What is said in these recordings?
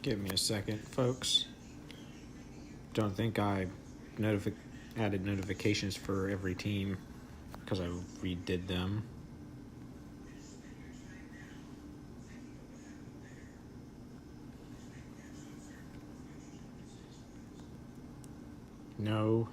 Give me a second, folks. Don't think I added notifications for every team because I redid them. No.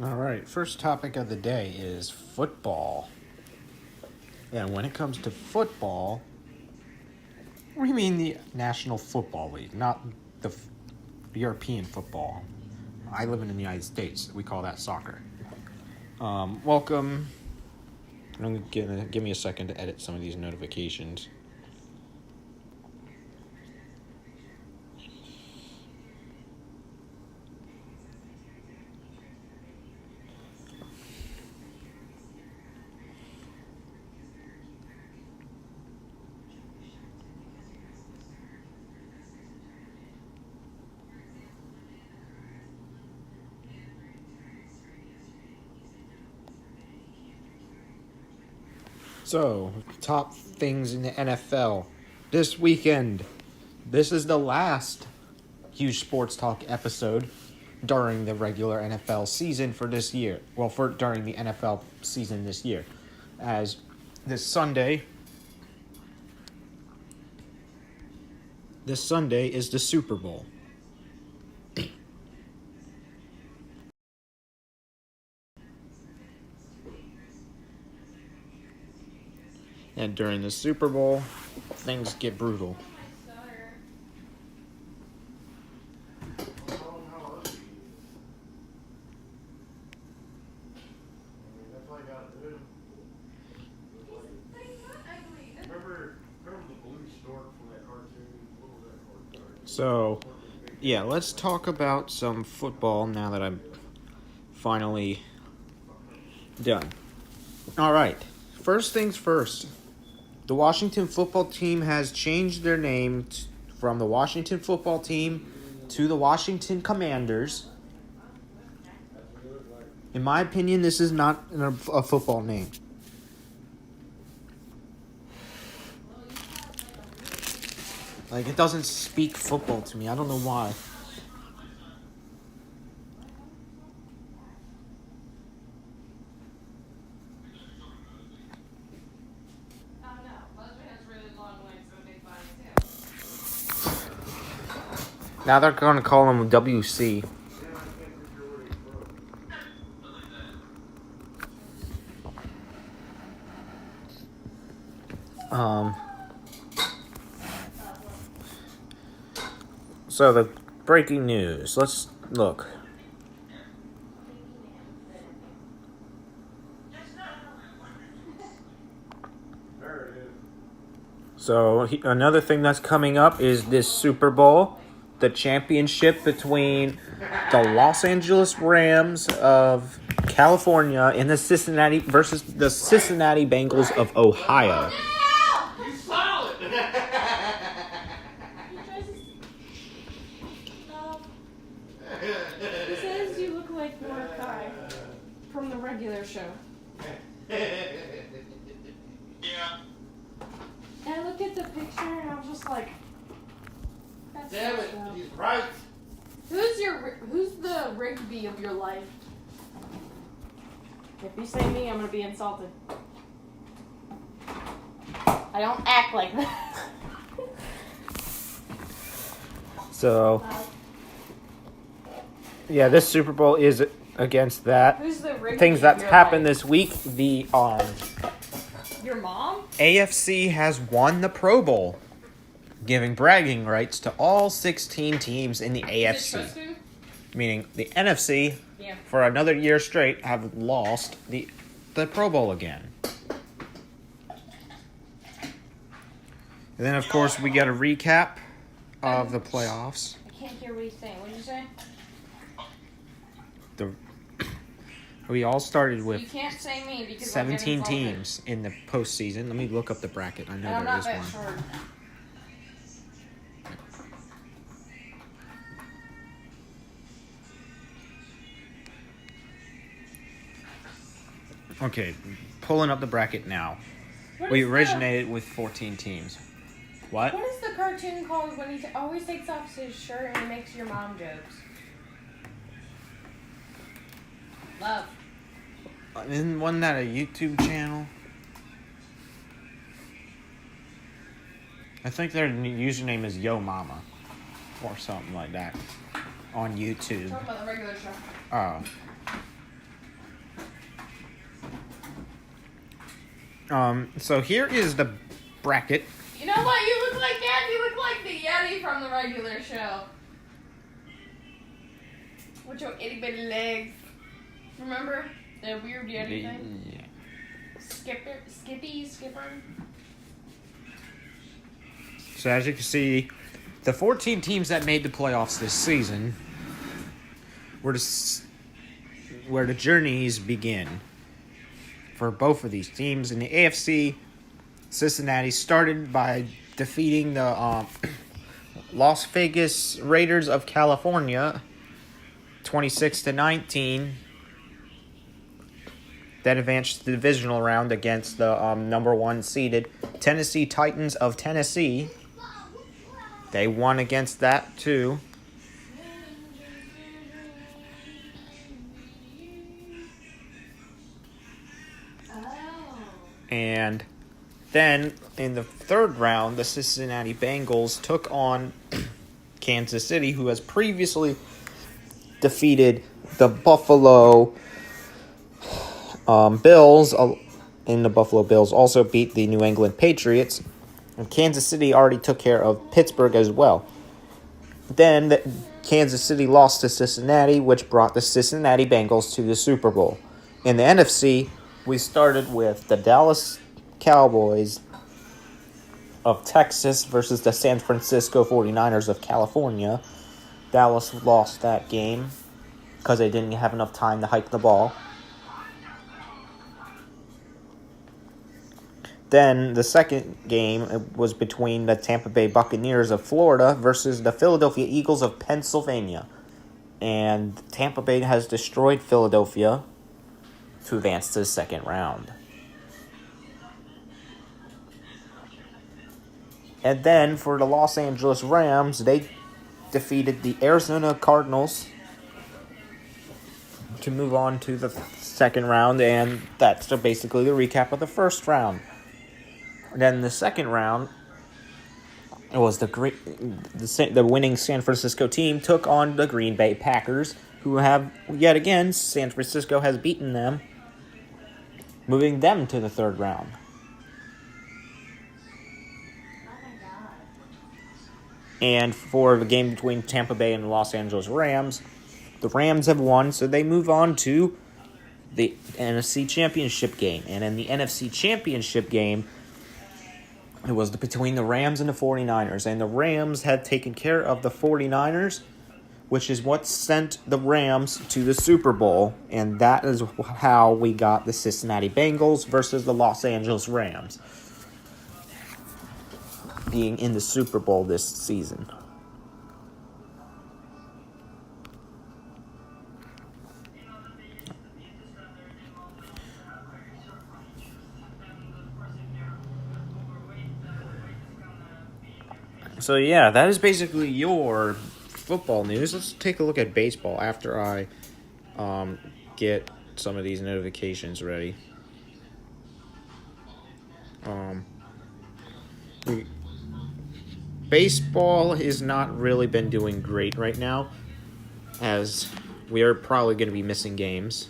All right, first topic of the day is football. And when it comes to football, we mean the National Football League, not the European football. I live in the United States. We call that soccer. Welcome. I'm gonna give me a second to edit some of these notifications. So, top things in the NFL this weekend. This is the last huge sports talk episode during the regular NFL season for this year. Well, during the NFL season this year. As this Sunday is the Super Bowl. And during the Super Bowl, things get brutal. So, yeah, let's talk about some football now that I'm finally done. All right, first things first. The Washington football team has changed their name from the Washington football team to the Washington Commanders. In my opinion, this is not a football name. Like, it doesn't speak football to me. I don't know why. Now they're going to call him WC. So the breaking news. Let's look. So another thing that's coming up is this Super Bowl. The championship between the Los Angeles Rams of California and the Cincinnati Bengals of Ohio. You saw it. He says you look like Mordecai from the regular show. Yeah. And I looked at the picture and I was just like, that's Damn it, so he's right. Who's the Rigby of your life? If you say me, I'm gonna be insulted. I don't act like that. So, yeah, this Super Bowl is against that. Who's the Rigby Things of that's your happened life? this week. The Your mom? AFC has won the Pro Bowl, giving bragging rights to all 16 teams in the AFC. Meaning the NFC, for another year straight, have lost the Pro Bowl again. And then, of course, we got a recap of the playoffs. I can't hear what he's saying. What did you say? We all started You with can't say me because 17 I'm getting teams in the postseason. Let me look up the bracket. I know and I'm there not is that one. short. Okay, pulling up the bracket now. What We is originated with 14 teams. What? What is the cartoon called when he always takes off his shirt and he makes your mom jokes? Love. Wasn't that a YouTube channel? I think their username is Yo Mama. Or something like that. On YouTube. Talk about the regular show. Oh. So here is the bracket. You know what you look like, Dad? You look like the Yeti from the regular show. With your itty bitty legs. Remember? The weird Yeti thing? Yeah. Skipper. So as you can see, the 14 teams that made the playoffs this season where the journeys begin for both of these teams. In the AFC, Cincinnati started by defeating the Las Vegas Raiders of California 26-19. Then advanced to the divisional round against the number 1 seeded Tennessee Titans of Tennessee. They won against that too. And then in the third round, the Cincinnati Bengals took on Kansas City, who has previously defeated the Buffalo Bills. And the Buffalo Bills also beat the New England Patriots. And Kansas City already took care of Pittsburgh as well. Then Kansas City lost to Cincinnati, which brought the Cincinnati Bengals to the Super Bowl. In the NFC, we started with the Dallas Cowboys of Texas versus the San Francisco 49ers of California. Dallas lost that game because they didn't have enough time to hike the ball. Then the second game was between the Tampa Bay Buccaneers of Florida versus the Philadelphia Eagles of Pennsylvania. And Tampa Bay has destroyed Philadelphia to advance to the second round. And then for the Los Angeles Rams, they defeated the Arizona Cardinals to move on to the second round. And that's basically the recap of the first round. Then the second round, it was the winning San Francisco team took on the Green Bay Packers, who have, yet again, San Francisco has beaten them, moving them to the third round. And for the game between Tampa Bay and the Los Angeles Rams, the Rams have won, so they move on to the NFC Championship game. And in the NFC Championship game, it was between the Rams and the 49ers. And the Rams had taken care of the 49ers, which is what sent the Rams to the Super Bowl. And that is how we got the Cincinnati Bengals versus the Los Angeles Rams being in the Super Bowl this season. So yeah, that is basically your football news. Let's take a look at baseball after I get some of these notifications ready. Baseball has not really been doing great right now, as we are probably going to be missing games.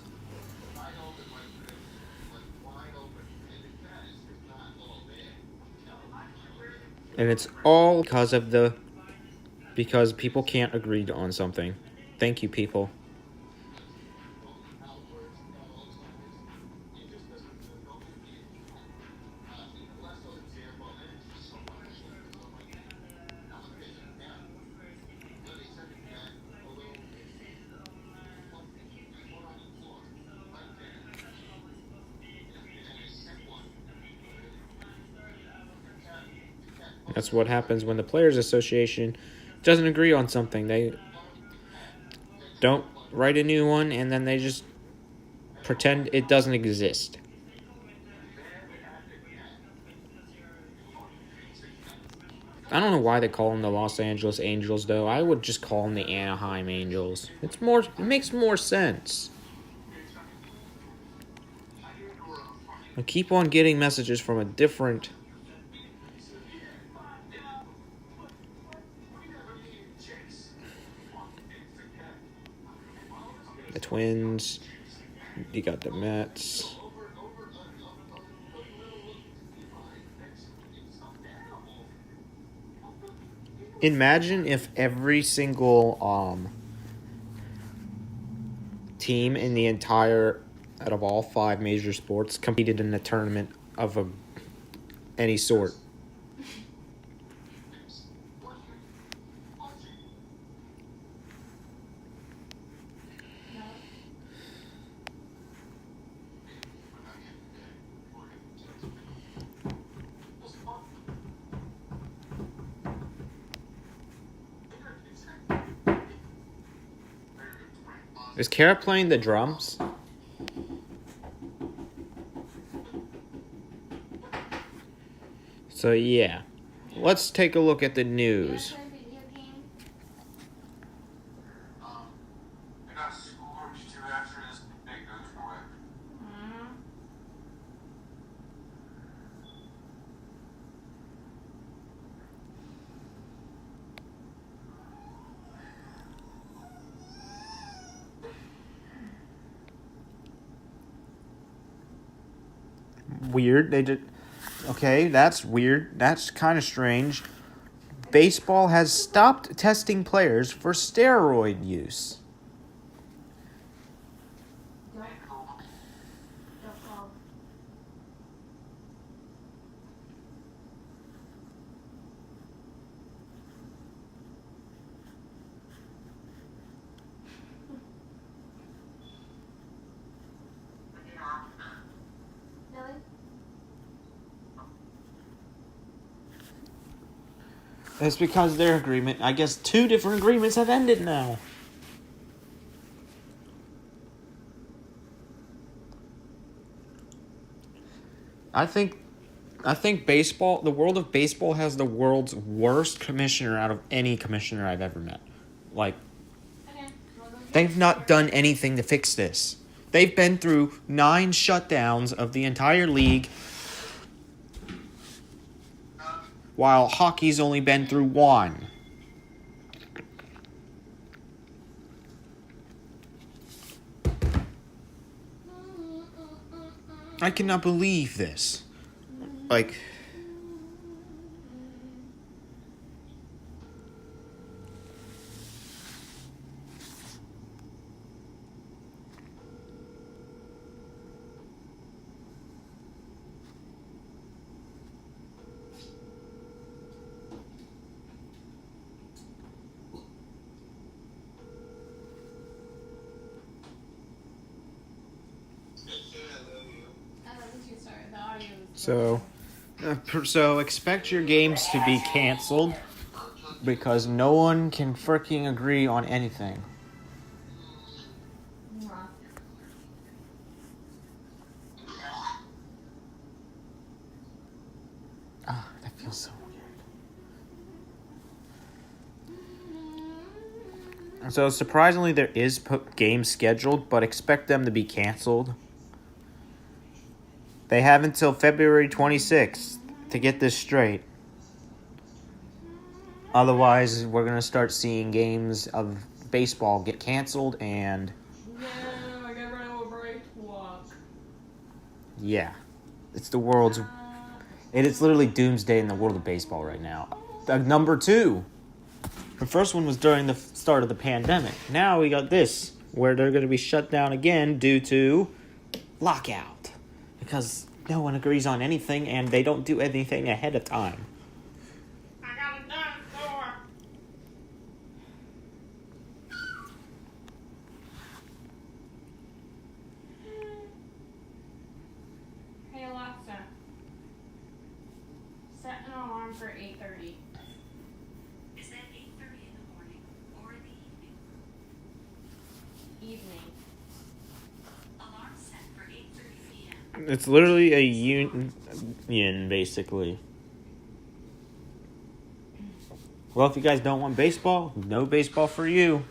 And it's all because people can't agree on something. Thank you, people. That's what happens when the Players Association doesn't agree on something. They don't write a new one, and then they just pretend it doesn't exist. I don't know why they call them the Los Angeles Angels, though. I would just call them the Anaheim Angels. It makes more sense. I keep on getting messages from a different... The Twins. You got the Mets. Imagine if every single team in the entire, out of all 5 major sports, competed in a tournament of any sort. Is Kara playing the drums? So yeah, let's take a look at the news. Weird. They did. Okay, that's weird. That's kind of strange. Baseball has stopped testing players for steroid use. It's because their agreement, I guess 2 different agreements have ended now. I think baseball, the world of baseball has the world's worst commissioner out of any commissioner I've ever met. Like, they've not done anything to fix this. They've been through 9 shutdowns of the entire league, while hockey's only been through 1. I cannot believe this. Like... So expect your games to be canceled because no one can freaking agree on anything. Ah, that feels so weird. So surprisingly, there is games scheduled, but expect them to be canceled. They have until February 26th to get this straight. Otherwise, we're going to start seeing games of baseball get canceled and... No, I got rid of a break walk. Yeah. It's the world's... It is literally doomsday in the world of baseball right now. Number 2. The first one was during the start of the pandemic. Now we got this, where they're going to be shut down again due to lockout. Because no one agrees on anything, and they don't do anything ahead of time. I got a dinosaur. Hey Alexa, set an alarm for 8:30. evening. It's literally a union, basically. Well, if you guys don't want baseball, no baseball for you.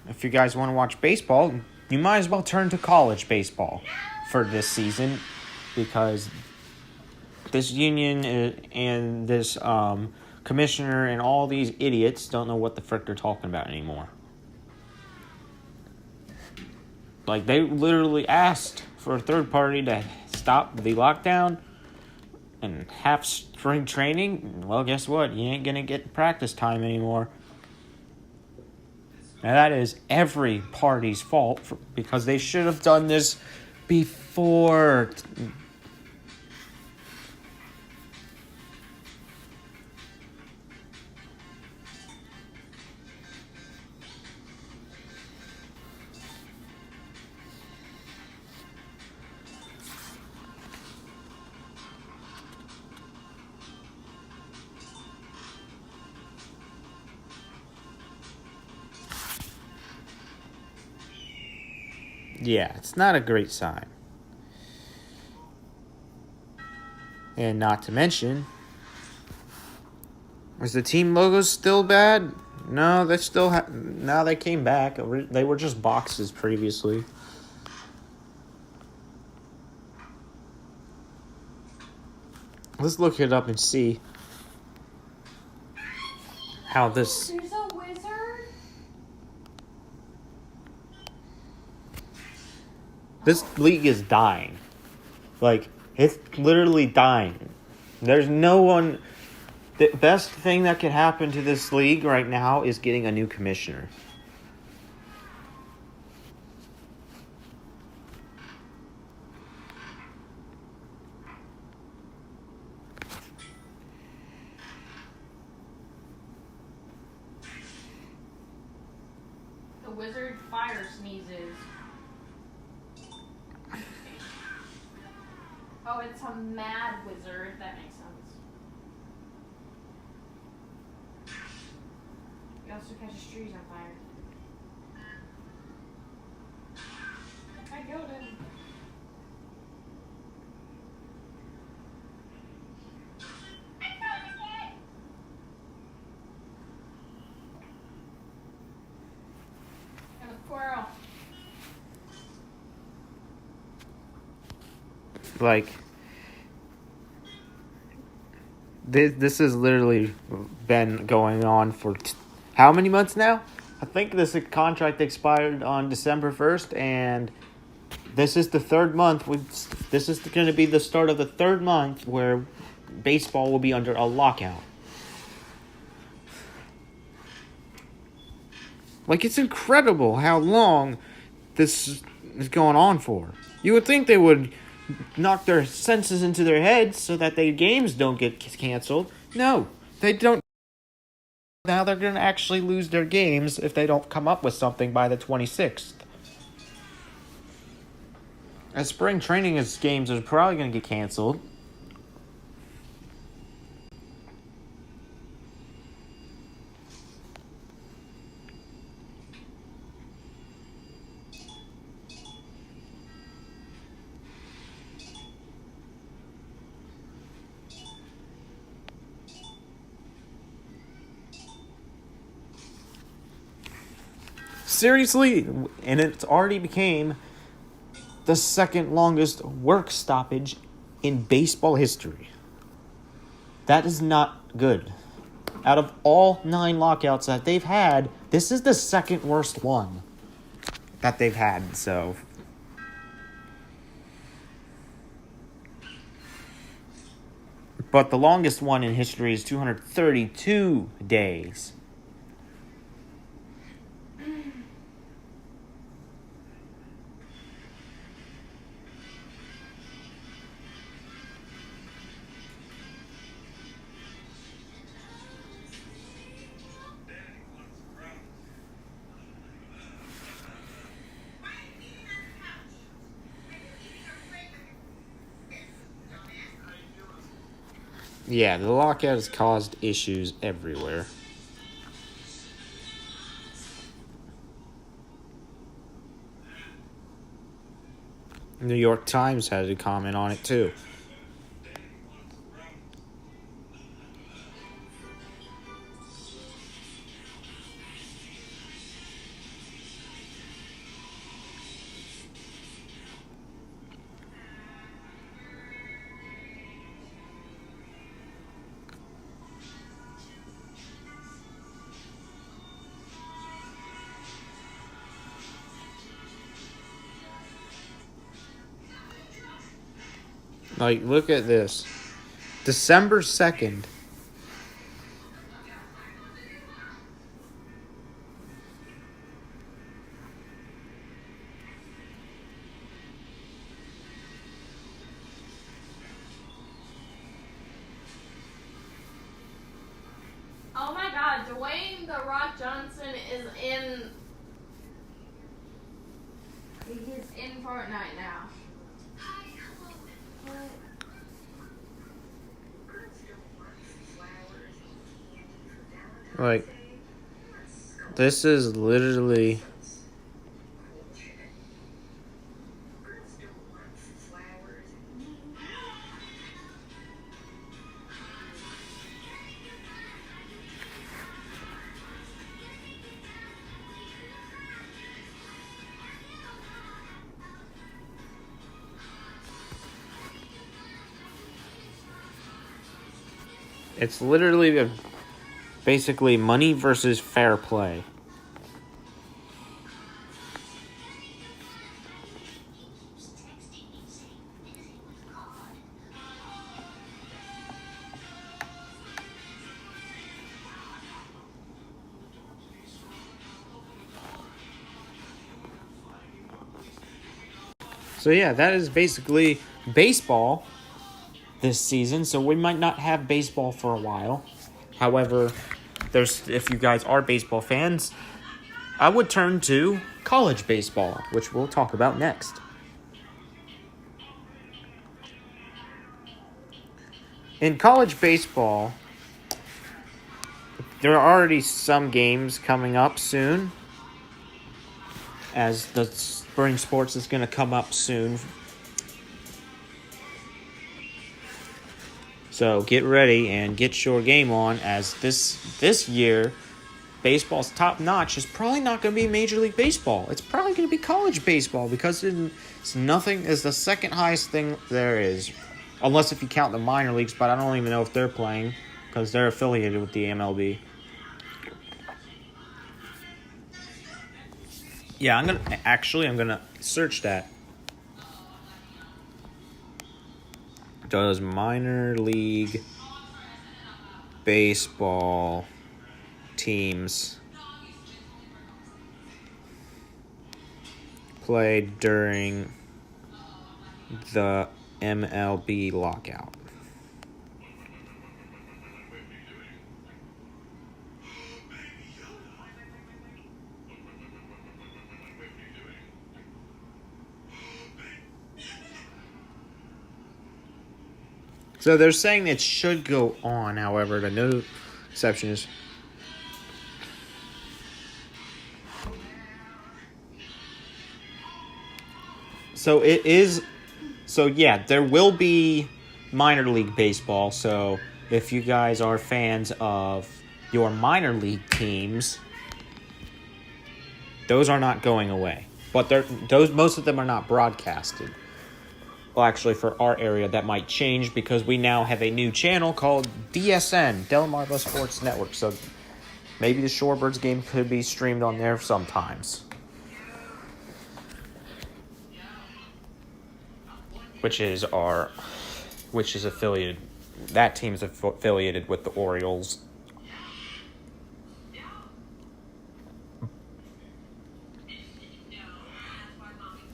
If you guys want to watch baseball, you might as well turn to college baseball for this season, because this union and this commissioner and all these idiots don't know what the frick they're talking about anymore. Like, they literally asked for a third party to stop the lockdown and half spring training. Well, guess what? You ain't going to get practice time anymore. Now, that is every party's fault because they should have done this before. Yeah, it's not a great sign. And not to mention, is the team logo still bad? No, they still now they came back. They were just boxes previously. Let's look it up and see how this... There's a wizard? This league is dying. Like, it's literally dying. There's no one... The best thing that could happen to this league right now is getting a new commissioner. The wizard fire sneezes. Oh, it's a mad wizard. That makes sense. He also catches trees on fire. I killed him. And a squirrel. Like, this has literally been going on for how many months now? I think this contract expired on December 1st, and this is the third month. This is going to be the start of the third month where baseball will be under a lockout. Like, it's incredible how long this is going on for. You would think they would knock their senses into their heads so that their games don't get canceled. No, they don't. Now they're going to actually lose their games if they don't come up with something by the 26th. As spring training games are probably going to get canceled. Seriously, and it's already became the second longest work stoppage in baseball history. That is not good. Out of all 9 lockouts that they've had, this is the second worst one that they've had, so... But the longest one in history is 232 days. Yeah, the lockout has caused issues everywhere. New York Times had a comment on it too. Like, look at this. December 2nd. Oh my God, Dwayne The Rock Johnson is in. He's in Fortnite now. What? Like, this is literally. It's literally basically money versus fair play. So yeah, that is basically baseball this season. So we might not have baseball for a while. However, if you guys are baseball fans, I would turn to college baseball, which we'll talk about next. In college baseball, there are already some games coming up soon, as the spring sports is going to come up soon. So get ready and get your game on, as this year, baseball's top notch is probably not going to be Major League Baseball. It's probably going to be college baseball, because it's the second highest thing there is. Unless if you count the minor leagues, but I don't even know if they're playing, because they're affiliated with the MLB. Yeah, I'm gonna search that. Does minor league baseball teams play during the MLB lockout? So they're saying it should go on, however, the no exception is. So it is. So yeah, there will be minor league baseball. So if you guys are fans of your minor league teams, those are not going away. But most of them are not broadcasted. Well, actually, for our area, that might change, because we now have a new channel called DSN, Delmarva Sports Network. So maybe the Shorebirds game could be streamed on there sometimes. Which is affiliated. That team's affiliated with the Orioles.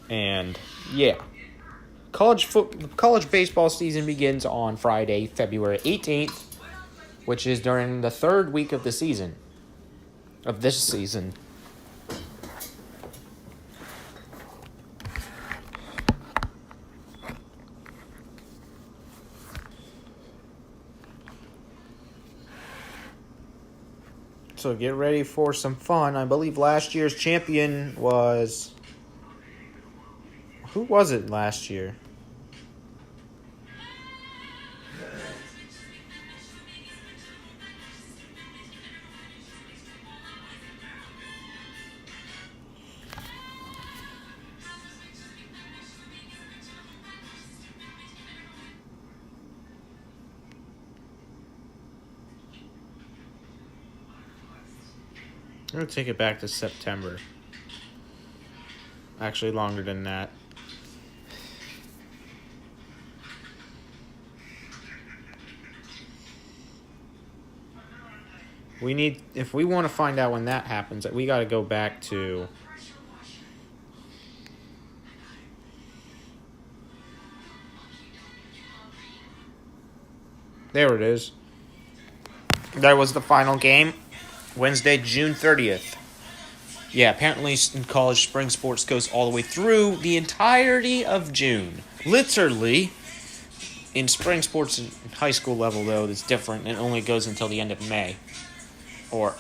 And yeah. College baseball season begins on Friday, February 18th, which is during the third week of this season. So get ready for some fun. I believe last year's champion was Who was it last year? I'm going to take it back to September. Actually, longer than that. If we want to find out when that happens, we got to go back to there it is. That was the final game. Wednesday, June 30th. Yeah, apparently in college, spring sports goes all the way through the entirety of June. Literally. In spring sports in high school level, though, it's different. It only goes until the end of May. Or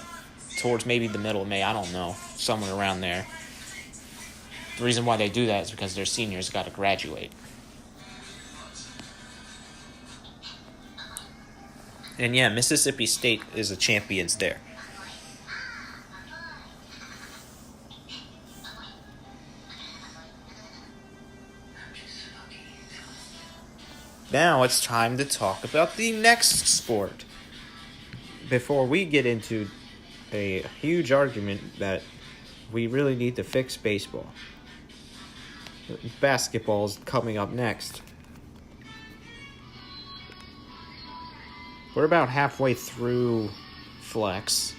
towards maybe the middle of May. I don't know. Somewhere around there. The reason why they do that is because their seniors got to graduate. And yeah, Mississippi State is the champions there. Now it's time to talk about the next sport. Before we get into a huge argument that we really need to fix baseball. Basketball's coming up next. We're about halfway through Flex,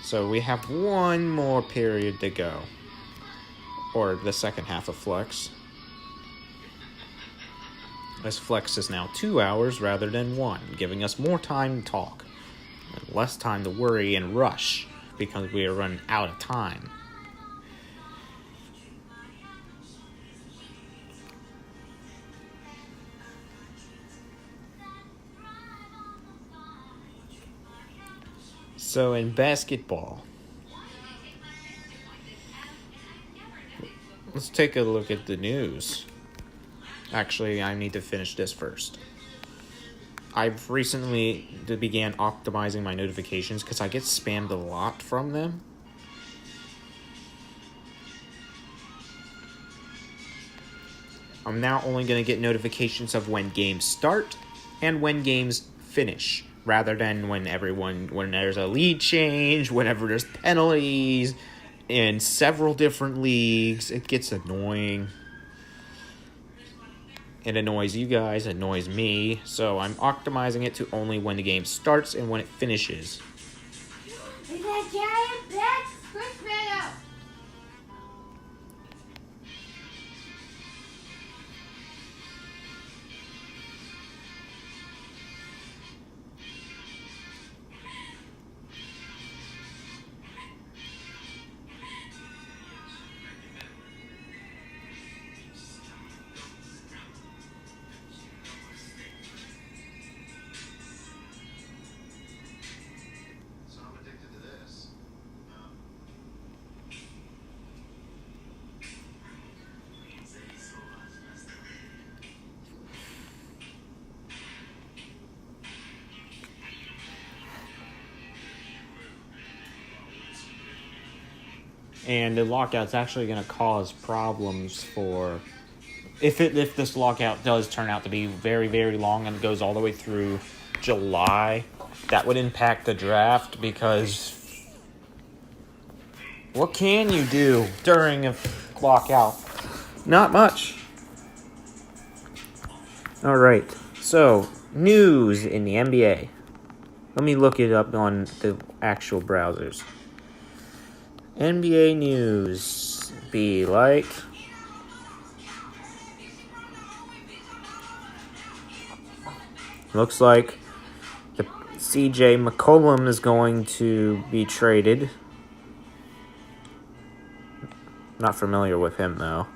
so we have one more period to go. Or the second half of Flex. As Flex is now 2 hours rather than 1, giving us more time to talk. And less time to worry and rush, because we are running out of time. So in basketball, let's take a look at the news. Actually, I need to finish this first. I've recently began optimizing my notifications because I get spammed a lot from them. I'm now only going to get notifications of when games start and when games finish, rather than when there's a lead change, whenever there's penalties in several different leagues. It gets annoying. It annoys you guys, it annoys me, so I'm optimizing it to only when the game starts and when it finishes. Is that giant bat? Quick, man up! And the lockout's actually going to cause problems for... If this lockout does turn out to be very, very long and goes all the way through July, that would impact the draft because... What can you do during a lockout? Not much. Alright, so, news in the NBA. Let me look it up on the actual browsers. NBA news be like... Looks like the CJ McCollum is going to be traded. Not familiar with him, though.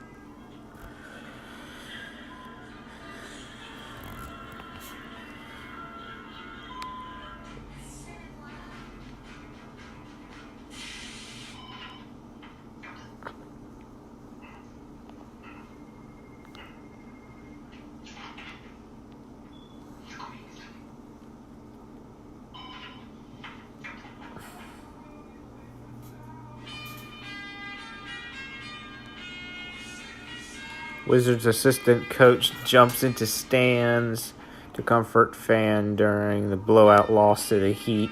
Wizards assistant coach jumps into stands to comfort fan during the blowout loss to the Heat.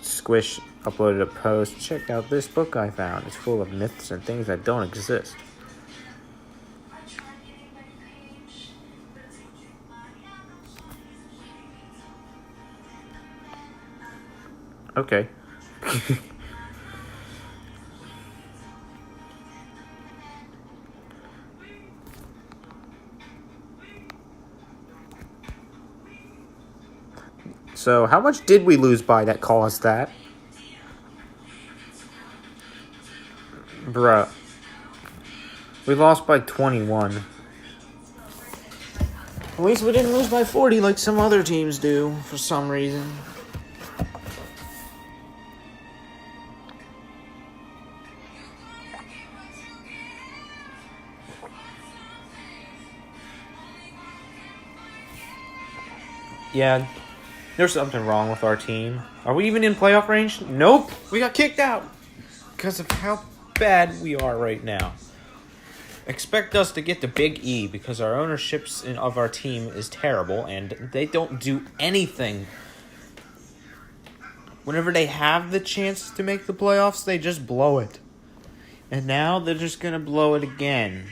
Squish uploaded a post. Check out this book I found. It's full of myths and things that don't exist. Okay. So, how much did we lose by that caused that? Bruh. We lost by 21. At least we didn't lose by 40 like some other teams do for some reason. Yeah, there's something wrong with our team. Are we even in playoff range? Nope. We got kicked out because of how bad we are right now. Expect us to get the big E because our ownership of our team is terrible and they don't do anything. Whenever they have the chance to make the playoffs, they just blow it. And now they're just going to blow it again.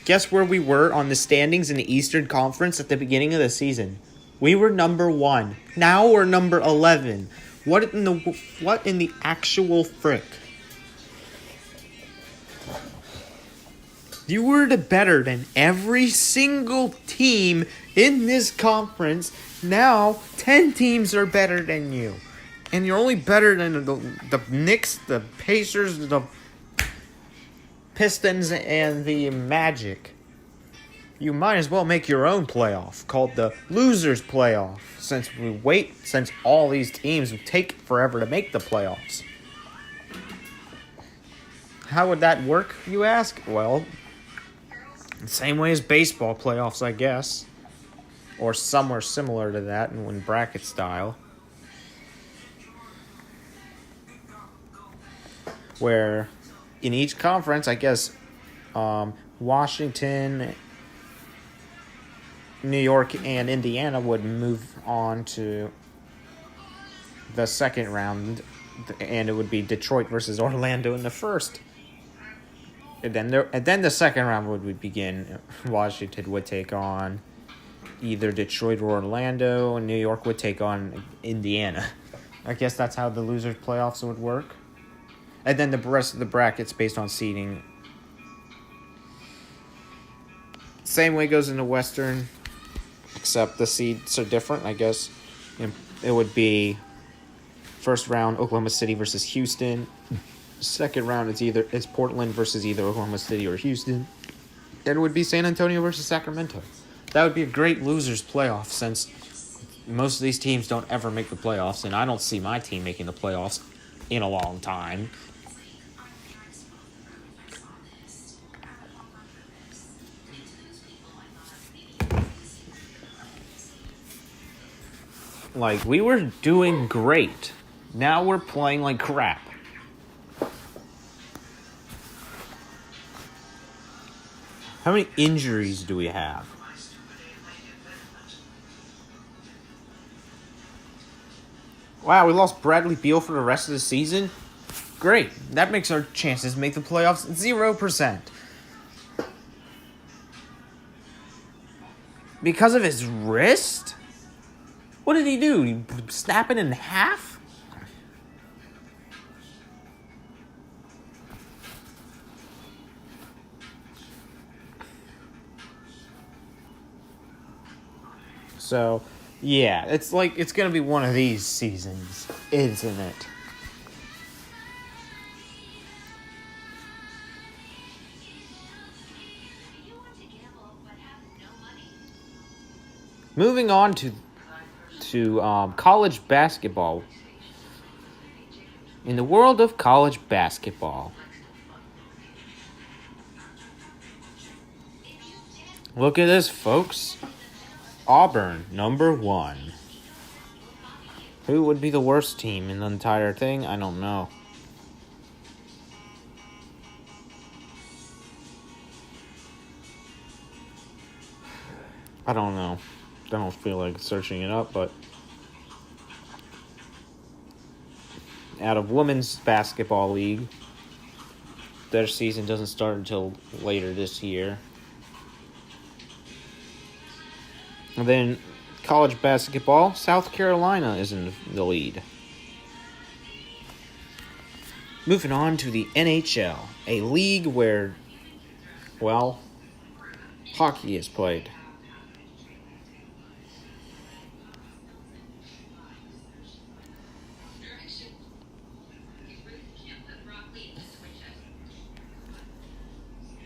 Guess where we were on the standings in the Eastern Conference at the beginning of the season? We were number 1. Now we're number 11. What in the actual frick? You were better than every single team in this conference. Now 10 teams are better than you. And you're only better than the Knicks, the Pacers, the Pistons, and the Magic. You might as well make your own playoff called the Losers Playoff since all these teams take forever to make the playoffs. How would that work, you ask? Well, the same way as baseball playoffs, I guess. Or somewhere similar to that in bracket style. Where in each conference, I guess, Washington, New York, and Indiana would move on to the second round, and it would be Detroit versus Orlando in the first. And then the second round would begin. Washington would take on either Detroit or Orlando, and New York would take on Indiana. I guess that's how the losers playoffs would work. And then the rest of the brackets based on seeding. Same way goes in the Western, except the seeds are different, I guess. It would be first round Oklahoma City versus Houston. Second round it's Portland versus either Oklahoma City or Houston. Then it would be San Antonio versus Sacramento. That would be a great losers playoff since most of these teams don't ever make the playoffs, and I don't see my team making the playoffs in a long time. Like, we were doing great. Now we're playing like crap. How many injuries do we have? Wow, we lost Bradley Beal for the rest of the season? Great. That makes our chances to make the playoffs 0%. Because of his wrist? What did he do? He snap it in half? So, yeah, it's going to be one of these seasons, isn't it? Moving on to college basketball. In the world of college basketball, Look at this, folks. Auburn, number 1. Who would be the worst team in the entire thing? I don't know. I don't know. I don't feel like searching it up, but out of women's basketball league, their season doesn't start until later this year. And then college basketball, South Carolina is in the lead. Moving on to the NHL, a league where, well, hockey is played.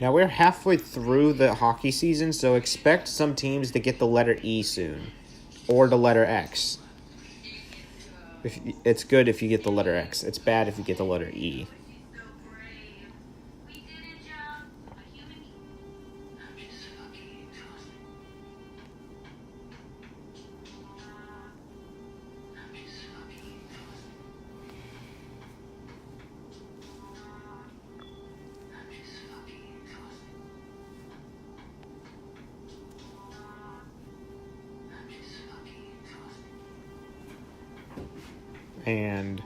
Now, we're halfway through the hockey season, so expect some teams to get the letter E soon. Or the letter X. It's good if you get the letter X. It's bad if you get the letter E. And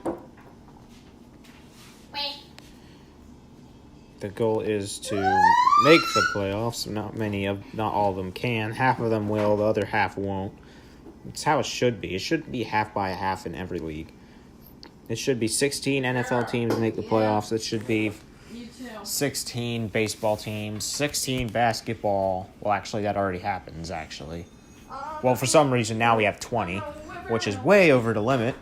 the goal is to make the playoffs. Not all of them can. Half of them will, the other half won't. It's how it should be. It shouldn't be half by half in every league. It should be 16 NFL teams make the playoffs. It should be 16 baseball teams, 16 basketball. Well, actually, that already happens, actually. Well, for some reason, now we have 20, which is way over the limit.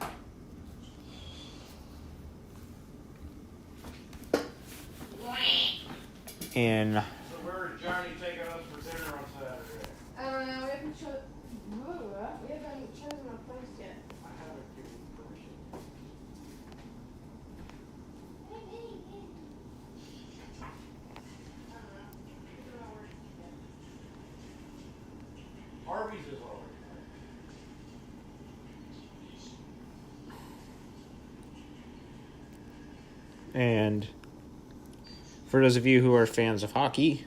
In So where's Johnny taking us for dinner on Saturday? We haven't chosen a place yet. I haven't given permission. Arby's is already And for those of you who are fans of hockey,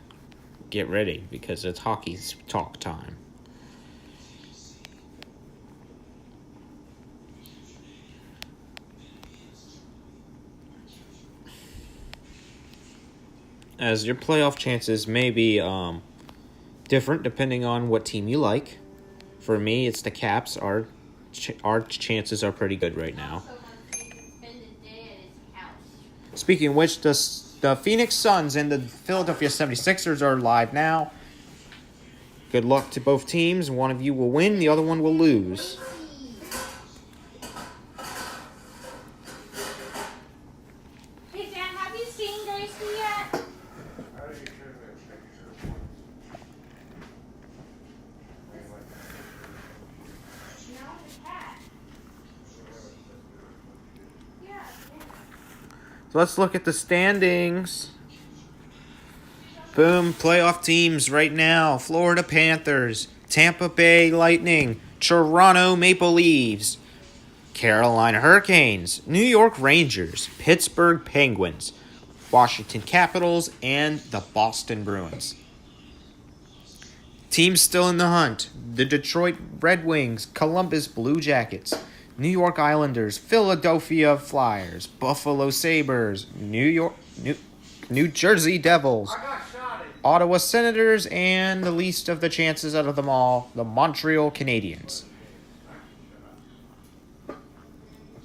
get ready because it's hockey's talk time. As your playoff chances may be different depending on what team you like. For me, it's the Caps. Our chances are pretty good right now. Speaking of which, the Phoenix Suns and the Philadelphia 76ers are live now. Good luck to both teams. One of you will win, the other one will lose. Hey, Dad, have you seen Gracie yet? How do you turn that picture? No, the cat. Yeah. So let's look at the standings. Boom, playoff teams right now. Florida Panthers, Tampa Bay Lightning, Toronto Maple Leafs, Carolina Hurricanes, New York Rangers, Pittsburgh Penguins, Washington Capitals, and the Boston Bruins. Teams still in the hunt. The Detroit Red Wings, Columbus Blue Jackets, New York Islanders, Philadelphia Flyers, Buffalo Sabres, New Jersey Devils, Ottawa Senators, and the least of the chances out of them all, the Montreal Canadiens.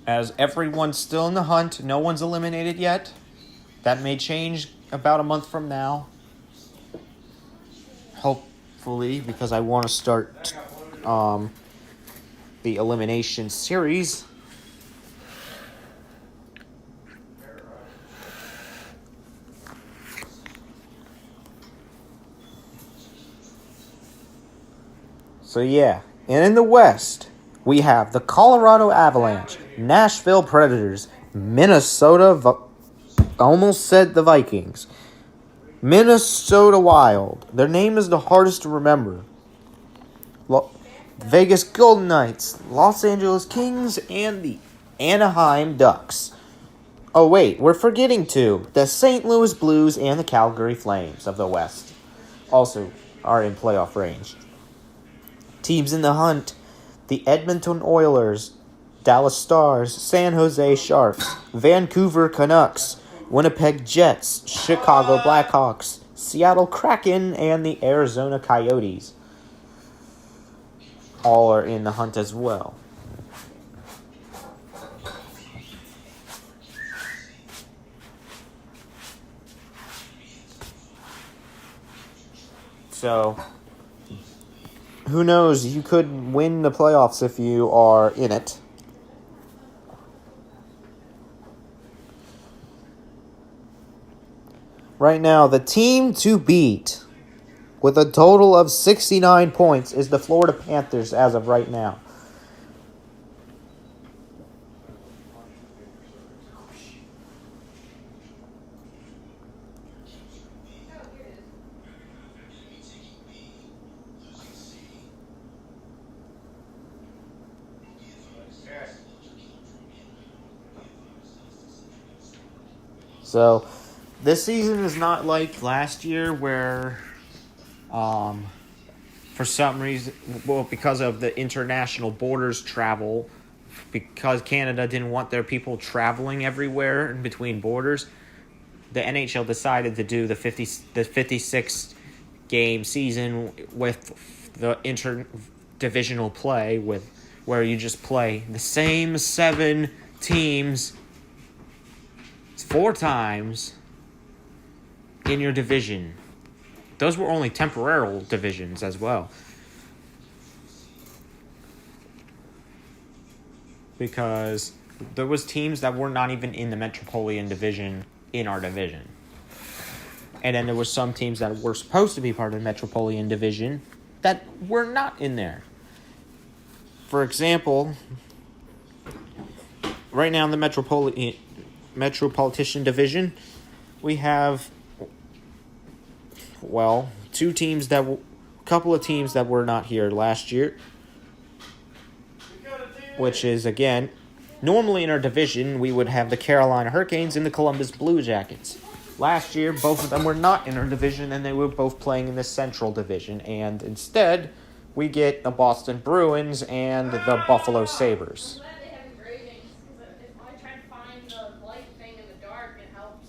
As everyone's still in the hunt, no one's eliminated yet. That may change about a month from now. Hopefully, because I want to start the elimination series. So yeah, and in the West, we have the Colorado Avalanche, Nashville Predators, almost said the Vikings, Minnesota Wild. Their name is the hardest to remember. Vegas Golden Knights, Los Angeles Kings, and the Anaheim Ducks. Oh, wait, we're forgetting two. The St. Louis Blues and the Calgary Flames of the West also are in playoff range. Teams in the hunt: the Edmonton Oilers, Dallas Stars, San Jose Sharks, Vancouver Canucks, Winnipeg Jets, Chicago Blackhawks, Seattle Kraken, and the Arizona Coyotes. All are in the hunt as well. So, who knows? You could win the playoffs if you are in it. Right now, the team to beat with a total of 69 points is the Florida Panthers as of right now. So, this season is not like last year where, for some reason, well, because of the international borders travel, because Canada didn't want their people traveling everywhere in between borders, the NHL decided to do the 56 game season with the interdivisional play, where you just play the same 7 teams 4 times in your division. Those were only temporal divisions as well, because there was teams that were not even in the Metropolitan Division in our division, and then there were some teams that were supposed to be part of the Metropolitan Division that were not in there. For example, right now in the Metropolitan Division, we have, well, couple of teams that were not here last year, which is, again, normally in our division, we would have the Carolina Hurricanes and the Columbus Blue Jackets. Last year, both of them were not in our division, and they were both playing in the Central Division, and instead, we get the Boston Bruins and the Buffalo Sabres.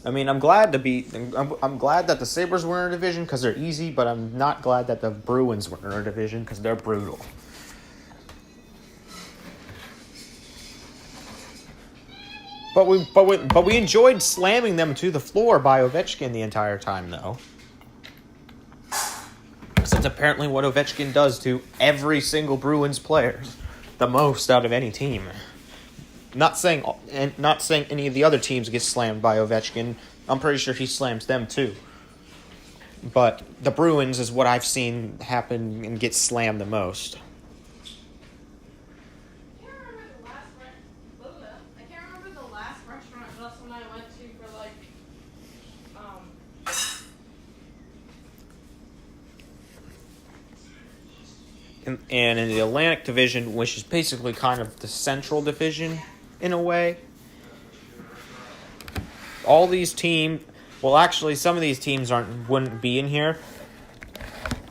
I mean, I'm glad that the Sabres were in our division because they're easy, but I'm not glad that the Bruins were in our division because they're brutal. But we enjoyed slamming them to the floor by Ovechkin the entire time, though. That's apparently what Ovechkin does to every single Bruins player, the most out of any team. Not saying any of the other teams get slammed by Ovechkin. I'm pretty sure he slams them too. But the Bruins is what I've seen happen and get slammed the most. I can't remember the last restaurant Justin and I went to for And in the Atlantic Division, which is basically kind of the Central Division in a way, all these teams, well, actually, some of these teams wouldn't be in here.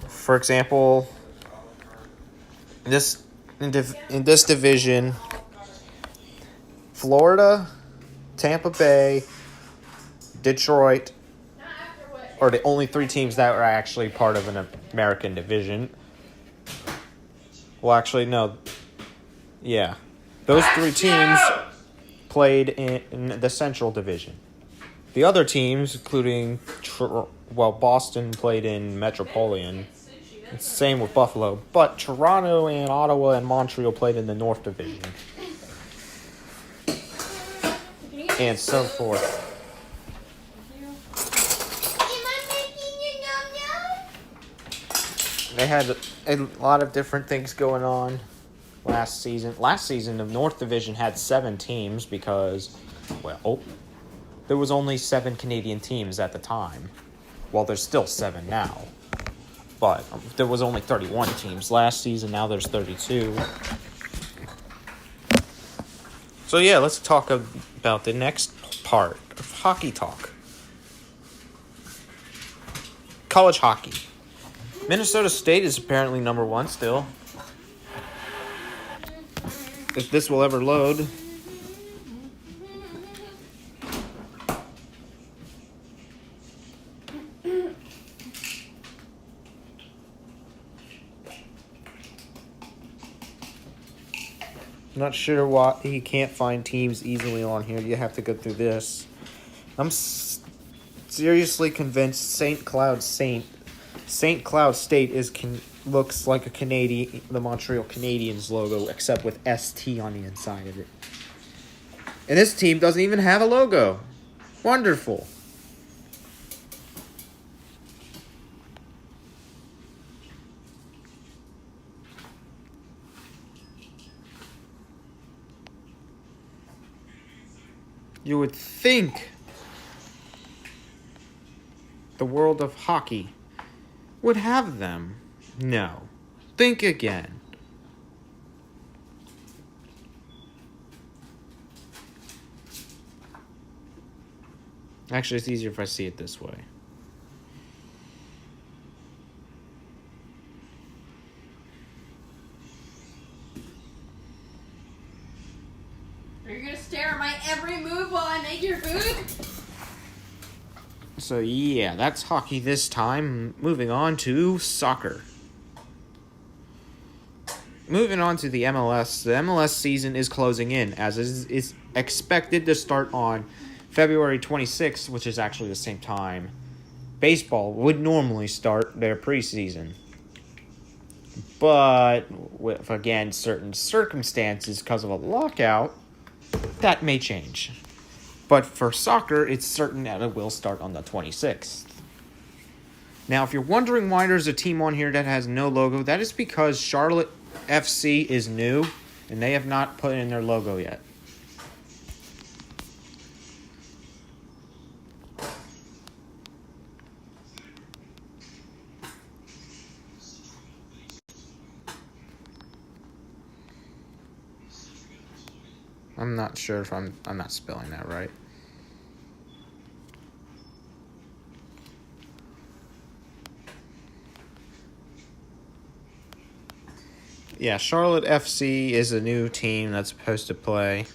For example, in this division, Florida, Tampa Bay, Detroit are the only 3 teams that are actually part of an American division. Well, actually, no. Yeah. Those 3 teams played in the Central Division. The other teams, including, Boston played in Metropolitan. Same with Buffalo. But Toronto and Ottawa and Montreal played in the North Division. And so forth. They had a lot of different things going on last season. Last season, the North Division had 7 teams because, well, there was only 7 Canadian teams at the time. Well, there's still 7 now. But there was only 31 teams last season. Now there's 32. So yeah, let's talk about the next part of hockey talk. College hockey. Minnesota State is apparently number 1 still. If this will ever load. Not sure why he can't find teams easily on here. You have to go through this. I'm seriously convinced St. Cloud State looks like a the Montreal Canadiens logo, except with ST on the inside of it. And this team doesn't even have a logo. Wonderful. You would think the world of hockey would have them. No. Think again. Actually, it's easier if I see it this way. Are you gonna stare at my every move while I make your food? So yeah, that's hockey this time. Moving on to soccer. Moving on to the MLS. The MLS season is closing in, as is expected to start on February 26th, which is actually the same time baseball would normally start their preseason. But with, again, certain circumstances because of a lockout, that may change. But for soccer, it's certain that it will start on the 26th. Now, if you're wondering why there's a team on here that has no logo, that is because Charlotte FC is new, and they have not put in their logo yet. I'm not sure if I'm not spelling that right. Yeah, Charlotte FC is a new team that's supposed to play.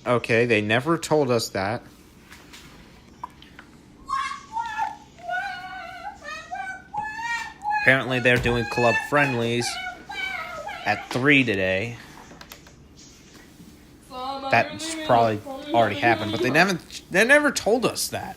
Okay, they never told us that. Apparently they're doing club friendlies at 3 today. That's probably already happened, but they never told us that.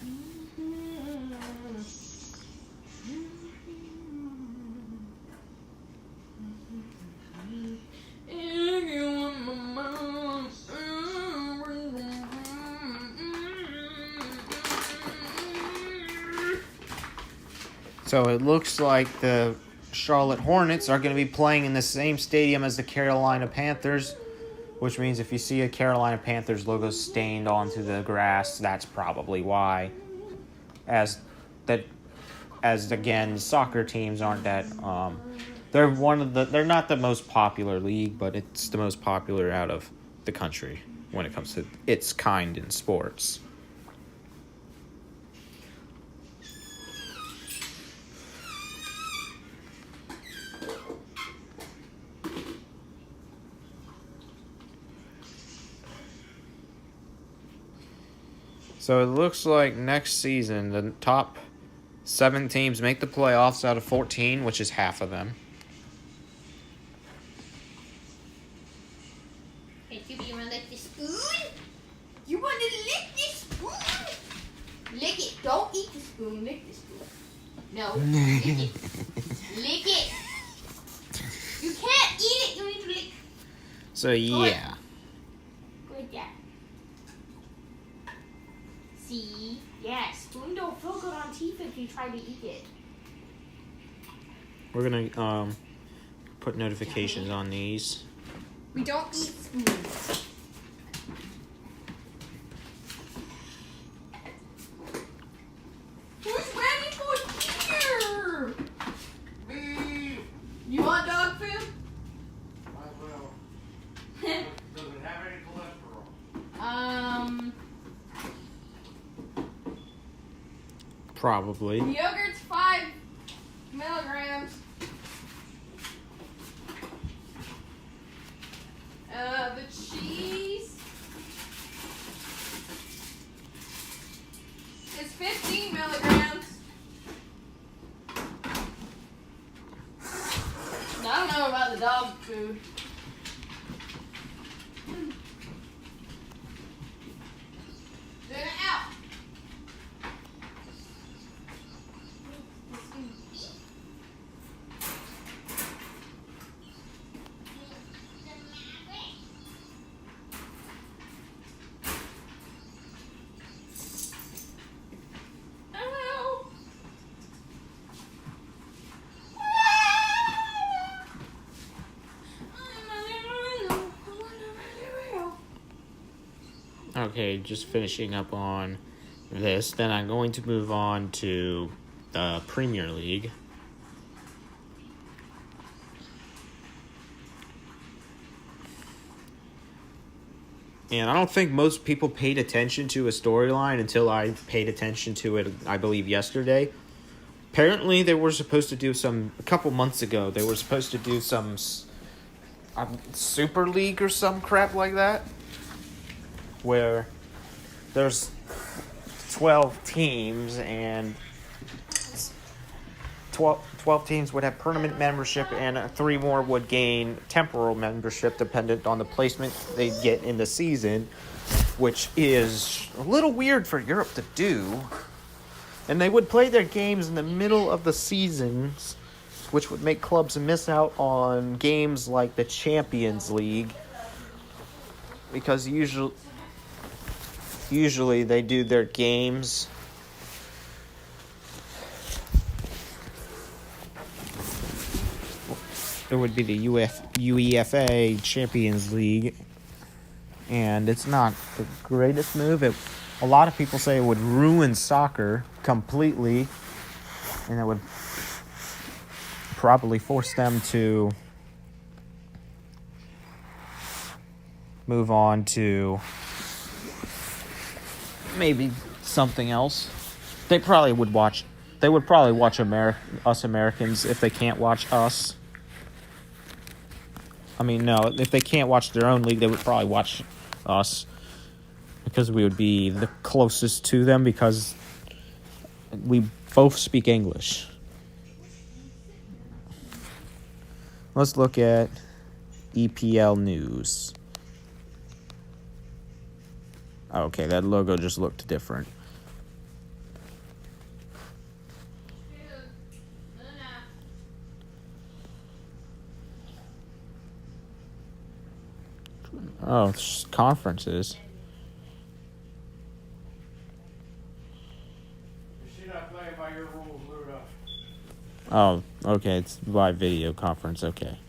So it looks like the Charlotte Hornets are going to be playing in the same stadium as the Carolina Panthers, which means if you see a Carolina Panthers logo stained onto the grass, that's probably why. As again, soccer teams aren't that they're not the most popular league, but it's the most popular out of the country when it comes to its kind in sports. So it looks like next season, the top 7 teams make the playoffs out of 14, which is half of them. Hey, Tubi, you want to lick the spoon? You want to lick the spoon? Lick it. Don't eat the spoon. Lick the spoon. No. Lick it. Lick it. You can't eat it. You need to lick. So yeah. Good job. See? Yeah, spoon don't feel good on teeth if you try to eat it. We're gonna put notifications on these. We don't eat spoons. Who's ready for dinner? Me. You want dog food? Might as well. Does it have any cholesterol? Probably. Yogurt's 5 milligrams. The cheese is 15 milligrams. I don't know about the dog food. Dinner out. Okay, just finishing up on this. Then I'm going to move on to the Premier League. And I don't think most people paid attention to a storyline until I paid attention to it, I believe, yesterday. Apparently, they were supposed to do a couple months ago, they were supposed to do some Super League or some crap like that, where there's 12 teams and 12 teams would have permanent membership and 3 more would gain temporal membership dependent on the placement they get in the season, which is a little weird for Europe to do. And they would play their games in the middle of the seasons, which would make clubs miss out on games like the Champions League, because usually they do their games it would be the UEFA Champions League, and it's not the greatest move. A lot of people say it would ruin soccer completely, and it would probably force them to move on to maybe something else. They would probably watch us Americans if they can't watch us. I mean, no, if they can't watch their own league, they would probably watch us, because we would be the closest to them, because we both speak English. Let's look at EPL news. Okay, that logo just looked different. Oh, it's conferences. Is she not playing by your rules, Luda? Oh, okay, it's by video conference, okay.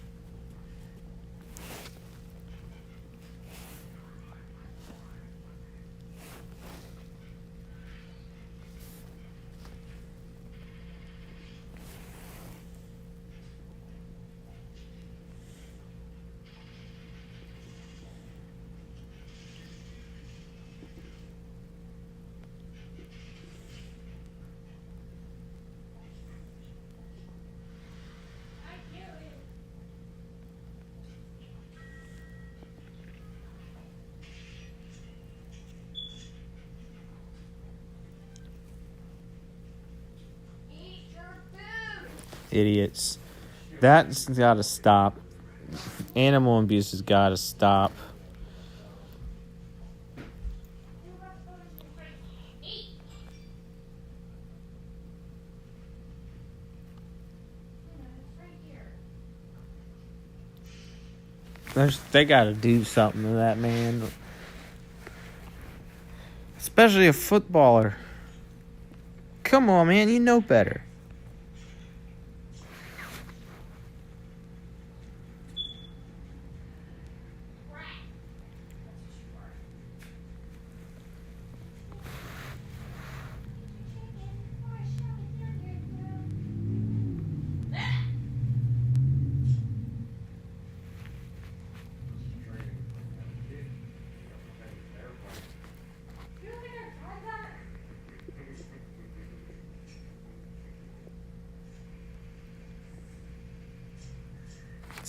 Idiots. That's gotta stop. Animal abuse has gotta stop. They gotta do something to that man. Especially a footballer. Come on, man, you know better.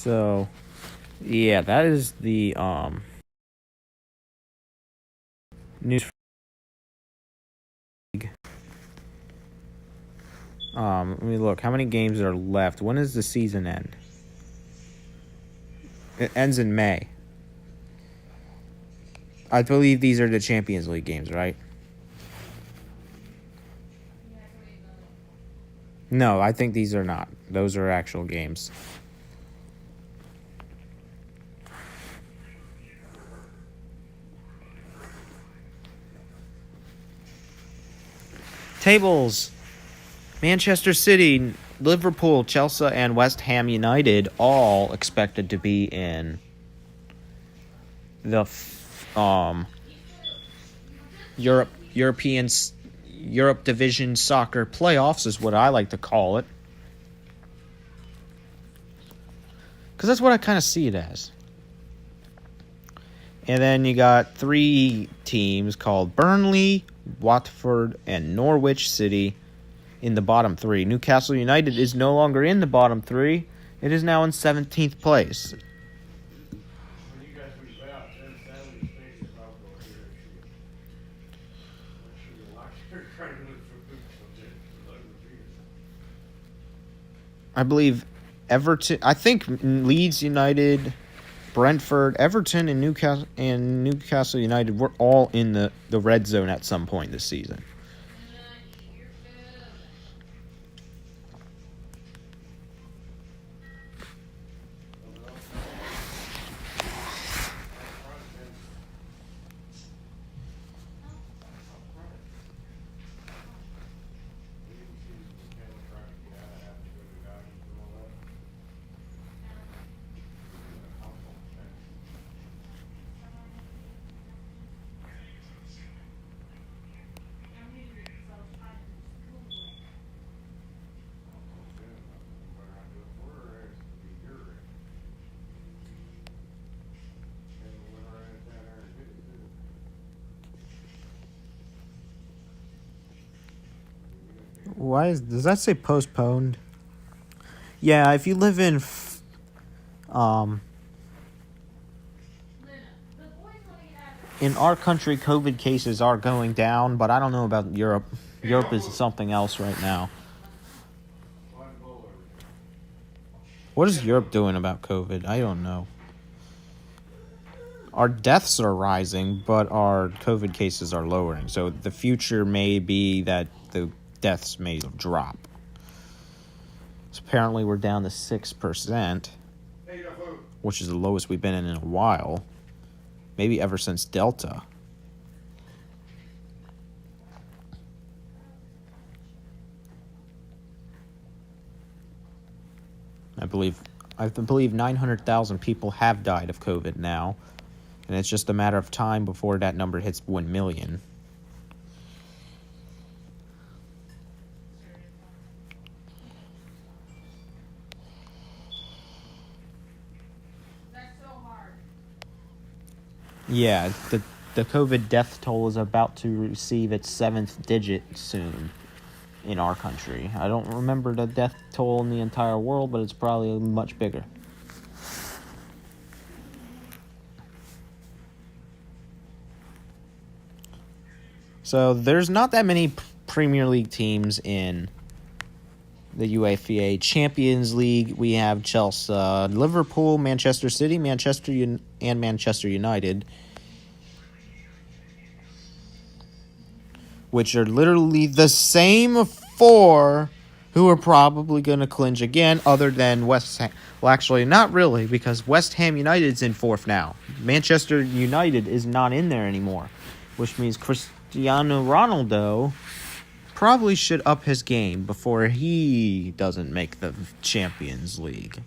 So, yeah, that is the news. Let me look. How many games are left? When does the season end? It ends in May. I believe these are the Champions League games, right? No, I think these are not. Those are actual games. Tables. Manchester City, Liverpool, Chelsea, and West Ham United all expected to be in the Europe Division Soccer playoffs is what I like to call it. Because that's what I kind of see it as. And then you got 3 teams called Burnley, Watford, and Norwich City in the bottom 3. Newcastle United is no longer in the bottom 3. It is now in 17th place. When you guys move out, then Sally's face is all going here and shit. Make sure you lock your trying to look for food something. I believe Everton, I think Leeds United, Brentford, Everton, and Newcastle United were all in the red zone at some point this season. Does that say postponed? Yeah, if you live in in our country, COVID cases are going down, but I don't know about Europe. Europe is something else right now. What is Europe doing about COVID? I don't know. Our deaths are rising, but our COVID cases are lowering. So the future may be that the deaths may drop. So apparently we're down to 6%, which is the lowest we've been in a while. Maybe ever since Delta. I believe 900,000 people have died of COVID now, and it's just a matter of time before that number hits 1 million. Yeah, the COVID death toll is about to receive its 7th digit soon in our country. I don't remember the death toll in the entire world, but it's probably much bigger. So there's not that many Premier League teams in the UEFA Champions League. We have Chelsea, Liverpool, Manchester City, and Manchester United, which are literally the same 4 who are probably going to clinch again, other than West Ham. Well, actually, not really, because West Ham United's in 4th now. Manchester United is not in there anymore, which means Cristiano Ronaldo probably should up his game before he doesn't make the Champions League.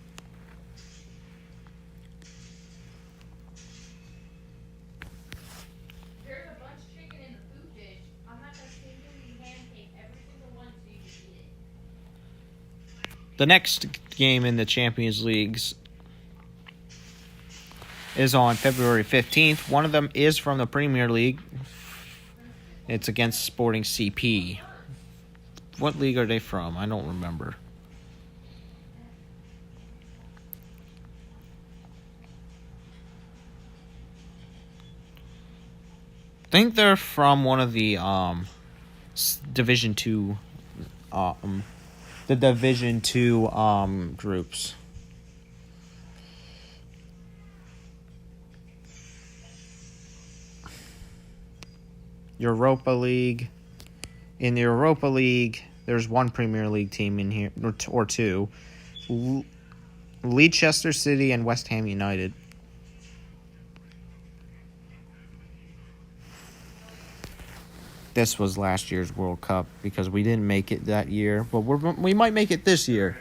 There's a bunch of chicken in the food dish. I'm not gonna single hand take every single one so you can eat it. The next game in the Champions Leagues is on February 15th. One of them is from the Premier League. It's against Sporting CP. What league are they from? I don't remember. think they're from one of the Division 2 the Division 2 groups. Europa League. In the Europa League, there's one Premier League team in here, or two. Leicester City and West Ham United. This was last year's World Cup because we didn't make it that year, but we might make it this year.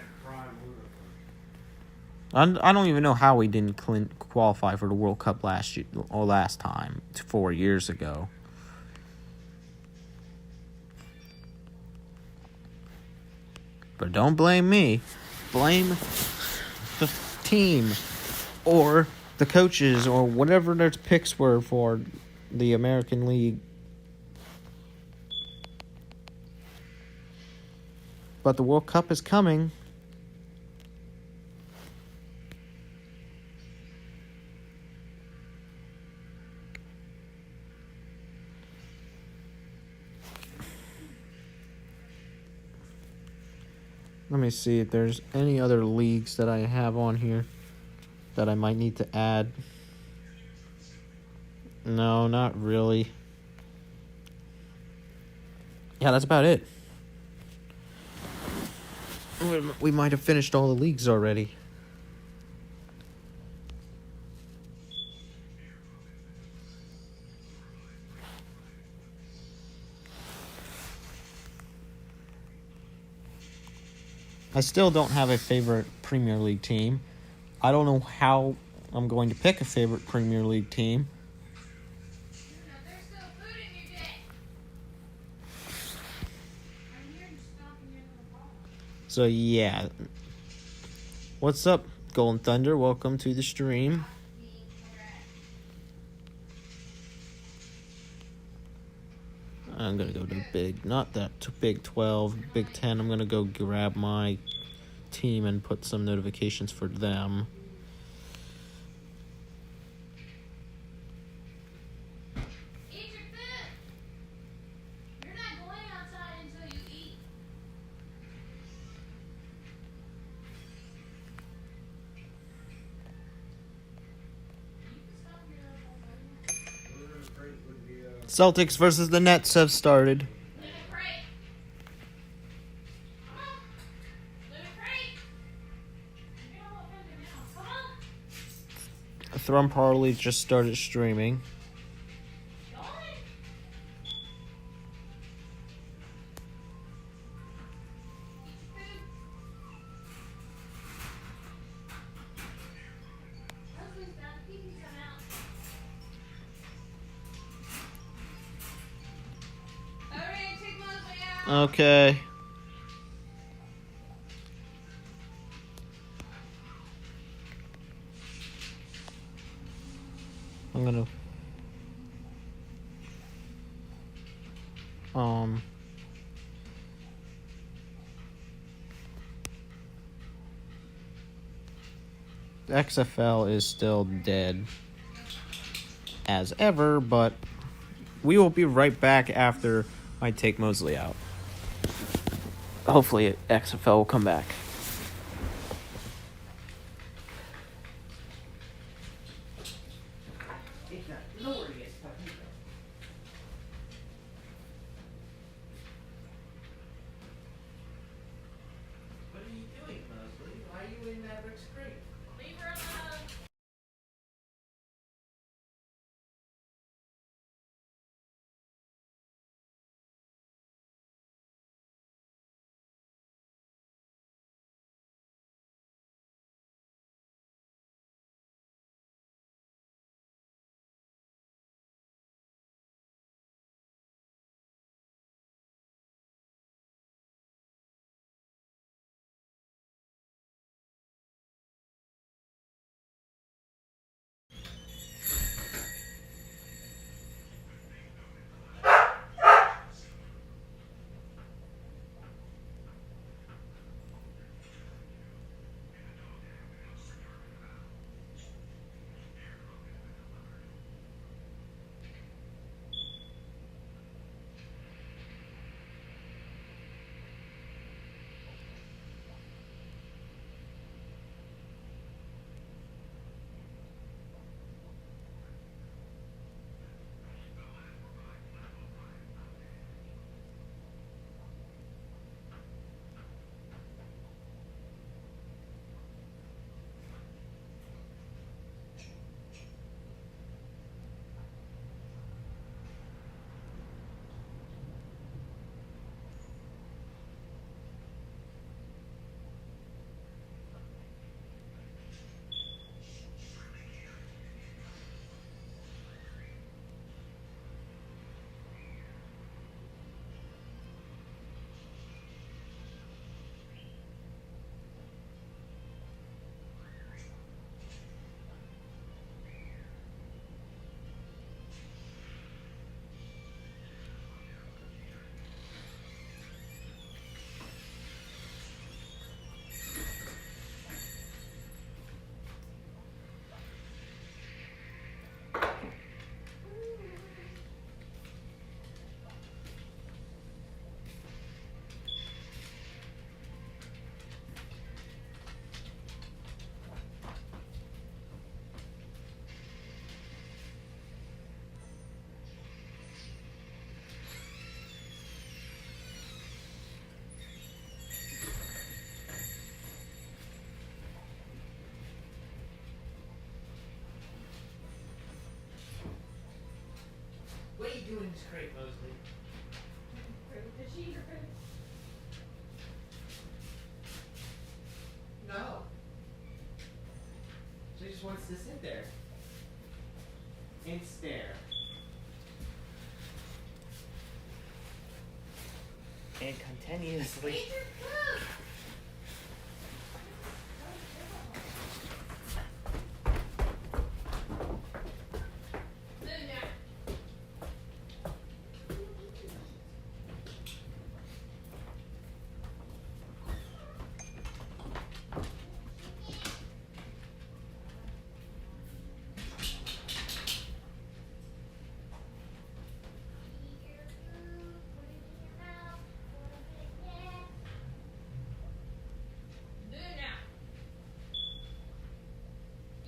I don't even know how we didn't qualify for the World Cup last year or last time, 4 years ago. But don't blame me. Blame the team or the coaches or whatever their picks were for the American League. But the World Cup is coming. Let me see if there's any other leagues that I have on here that I might need to add. No, not really. Yeah, that's about it. We might have finished all the leagues already. I still don't have a favorite Premier League team. I don't know how I'm going to pick a favorite Premier League team. There's still food in your dick. I'm here to stop you in the ball. So, yeah. What's up, Golden Thunder? Welcome to the stream. I'm going to go to Big, not that to Big 12, Big 10. I'm going to go grab my team and put some notifications for them. Eat your food. You're not going outside until you eat. Celtics versus the Nets have started. Let it break. Come on. Let it break. You know what we're doing now. Come on. Thrum Parley just started streaming. Go on. Leslie's done. He can come out. Alright, take Leslie out. Okay. I'm gonna the XFL is still dead as ever, but we will be right back after I take Mosley out. Hopefully XFL will come back. you doing this crate, Mosley? Did she eat her food? No. She just wants to sit there and stare. And continuously. Eat your food. Move now. Do it now.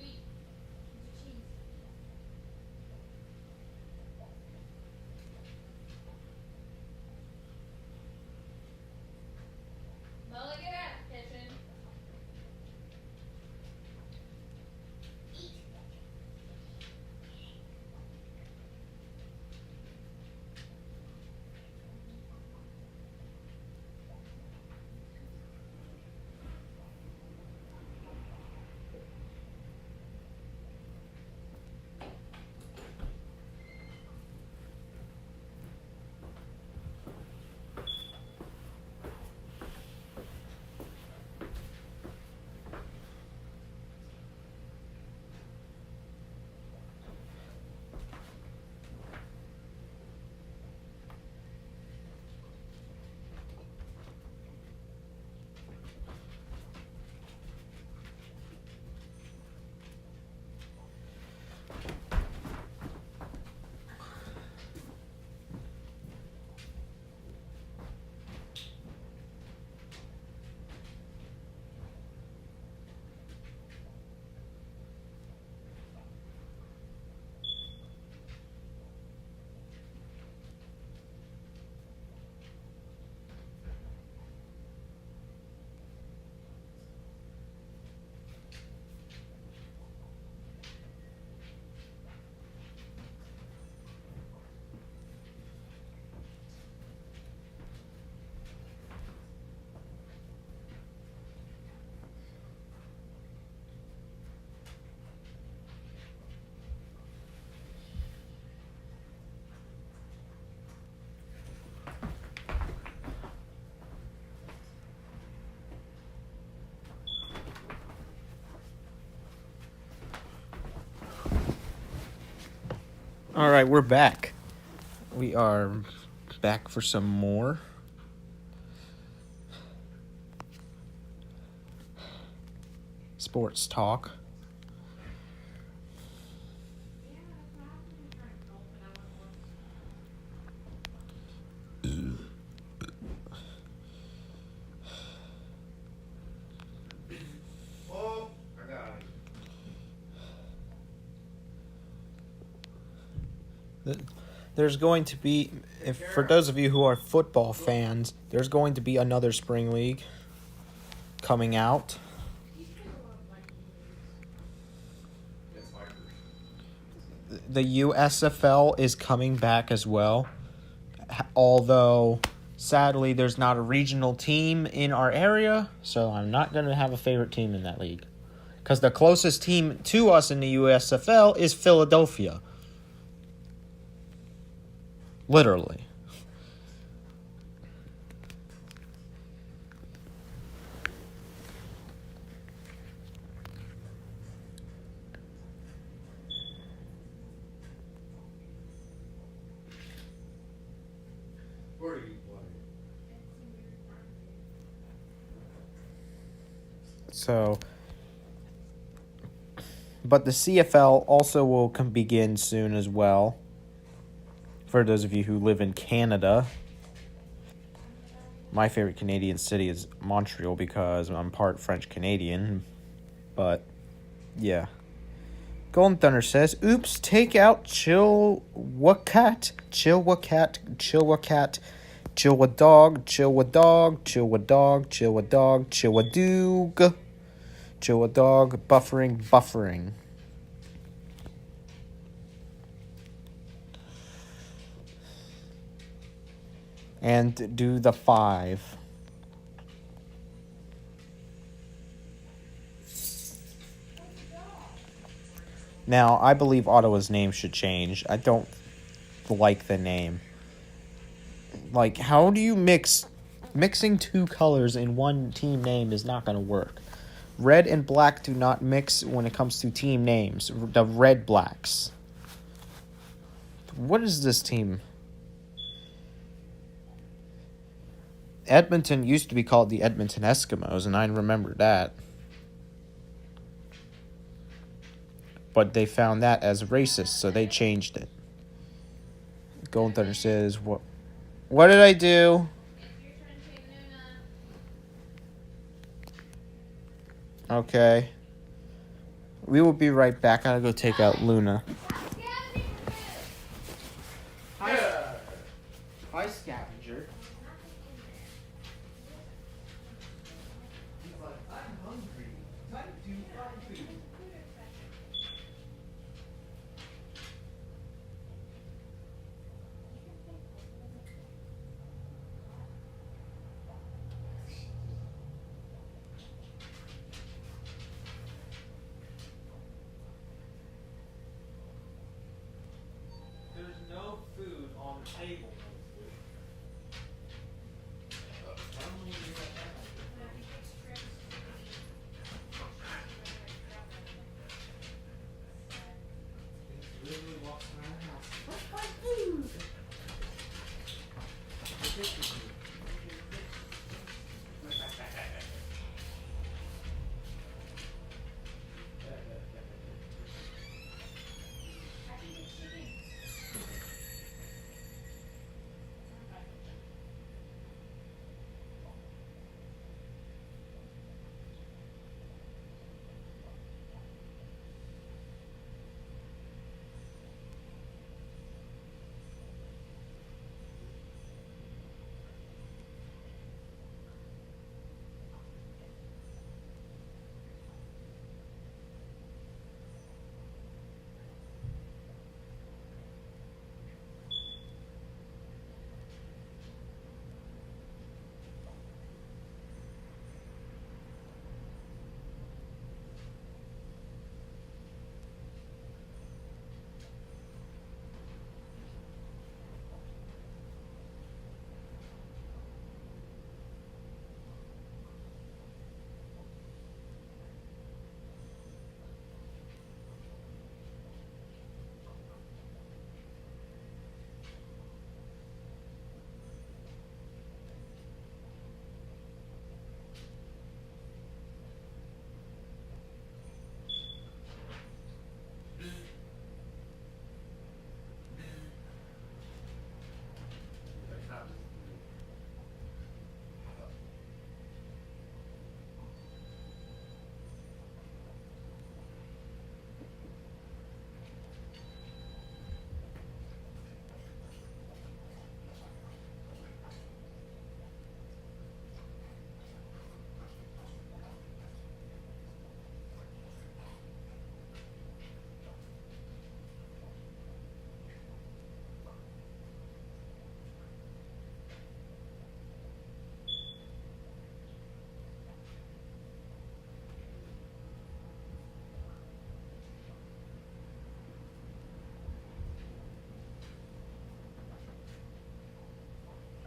Eat. Eat your cheese. Molly, get out of the kitchen. Eat. All right, we're back. We are back for some more. Sports talk. Oh, I got it. There's going to be, if for those of you who are football fans, there's going to be another spring league coming out. The USFL is coming back as well, although sadly there's not a regional team in our area, so I'm not going to have a favorite team in that league. Because the closest team to us in the USFL is Philadelphia. Literally. Where do you play? So, but the CFL also will begin soon as well. For those of you who live in Canada, my favorite Canadian city is Montreal because I'm part French Canadian. But, yeah. Golden Thunder says, oops, take out Chilwacat, Chilwacat, Chilwacat, Chilwadog, Chilwadog, Chilwadog, Chilwadog, Chilwadoog, Chilwadog, buffering. and do the 5. Now, I believe Ottawa's name should change. I don't like the name. Like, how do you mixing 2 colors in one team name is not going to work. Red and black do not mix when it comes to team names. The Red Blacks. What is this team? Edmonton used to be called the Edmonton Eskimos, and I remember that. But they found that as racist, so they changed it. Golden Thunder says, What did I do? Okay. We will be right back. I gotta go take out Luna. Hi, scavenger. He's like, I'm hungry. Time to find food. There's no food on the table.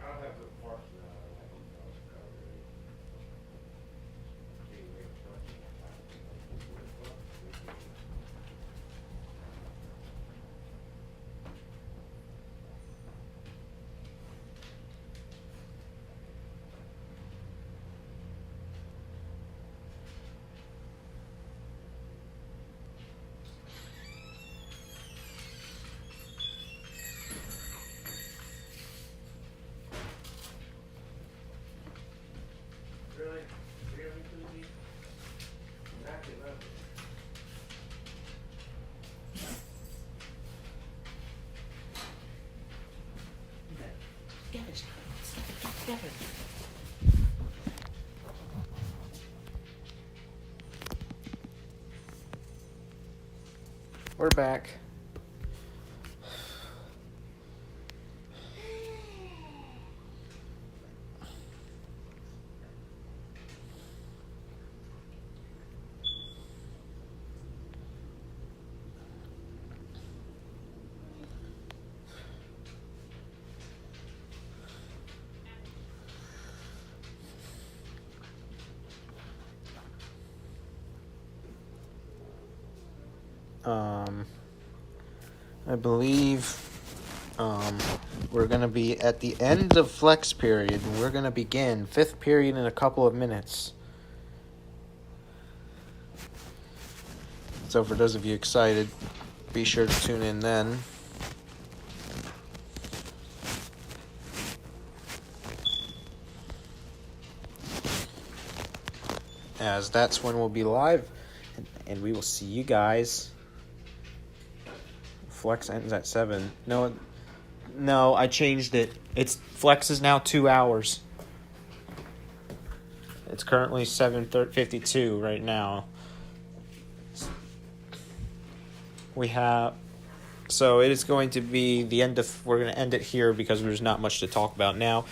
I'll have the parts now. I think I was covered. Can't wait for it. Really? Really, Susie? Back it up. We're back. I believe we're going to be at the end of flex period. And we're going to begin 5th period in a couple of minutes. So for those of you excited, be sure to tune in then. As that's when we'll be live, and we will see you guys. Flex ends at 7. No, I changed it. It's Flex is now 2 hours. It's currently 7:52 right now. So it is going to be the end of. We're going to end it here because there's not much to talk about now.